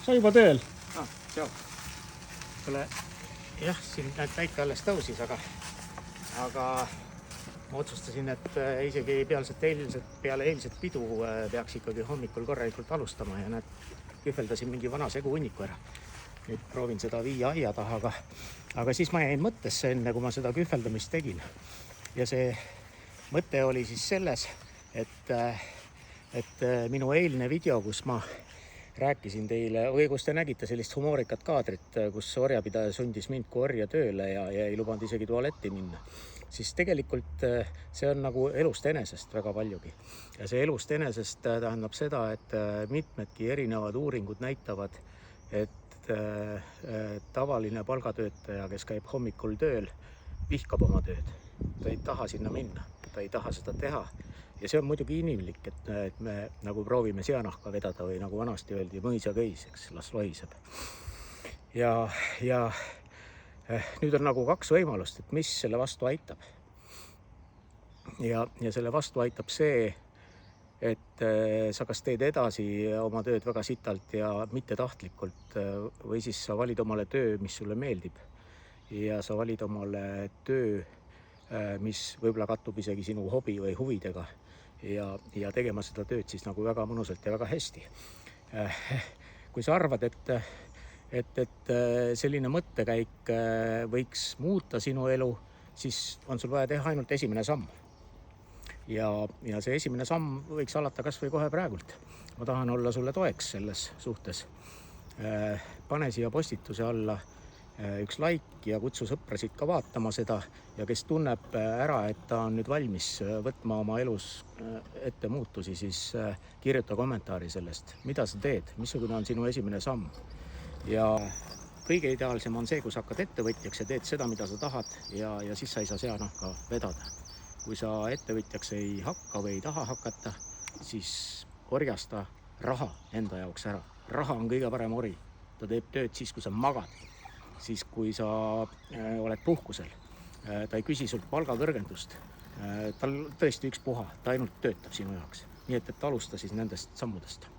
sa juba tööl? Tšau. Jah, siin päike alles tõusis, aga ma otsustasin, et isegi peale eilset pidu peaks ikkagi hommikul korralikult alustama ja kühveldasin mingi vana segu hunniku ära. Nüüd proovin seda viia aia taha, aga siis ma jäin mõttesse enne, kui ma seda kühveldamist tegin. Ja see mõte oli siis selles, et minu eilne video, kus ma rääkisin teile, või kus te nägite sellist humoorikat kaadrit, kus orjapidaja sundis mind kui orja tööle ja ei lubanud isegi tualetti minna, siis tegelikult see on nagu elust enesest väga paljugi. Ja see elust enesest tähendab seda, et mitmedki erinevad uuringud näitavad, et tavaline palgatöötaja, kes käib hommikul tööl, vihkab oma tööd. Ta ei taha sinna minna, ta ei taha seda teha. Ja see on muidugi inimlik, et me nagu proovime seanahka vedada või nagu vanasti öeldi, mõisa köis, eks, las lohiseb. Ja nüüd on nagu kaks võimalust, et mis selle vastu aitab. Ja selle vastu aitab see, et sa kas teed edasi oma tööd väga sitalt ja mittetahtlikult või siis sa valid omale töö, mis sulle meeldib. Ja sa valid omale töö, mis võib-olla kattub isegi sinu hobi või huvidega ja tegema seda tööd siis nagu väga mõnusalt ja väga hästi. Kui sa arvad, et selline mõttekäik võiks muuta sinu elu, siis on sul vaja teha ainult esimene samm. Ja see esimene samm võiks alata kas või kohe praegult. Ma tahan olla sulle toeks selles suhtes. Pane siia postituse alla üks like ja kutsu sõprasid ka vaatama seda ja kes tunneb ära, et ta on nüüd valmis võtma oma elus ette muutusi, siis kirjuta kommentaari sellest, mida sa teed, missugune on sinu esimene samm. Ja kõige ideaalsem on see, kui sa hakkad ettevõtjaks ja teed seda, mida sa tahad ja siis sa ei saa seanahka vedada. Kui sa ettevõtjaks ei hakka või ei taha hakata, siis orjasta raha enda jaoks ära. Raha on kõige parem ori. Ta teeb tööd siis, kui sa magad. Siis kui sa oled puhkusel, ta ei küsi sult palgakõrgendust, tal tõesti ükspuha, ta ainult töötab sinu jaoks. Nii et alusta siis nendest sammudest.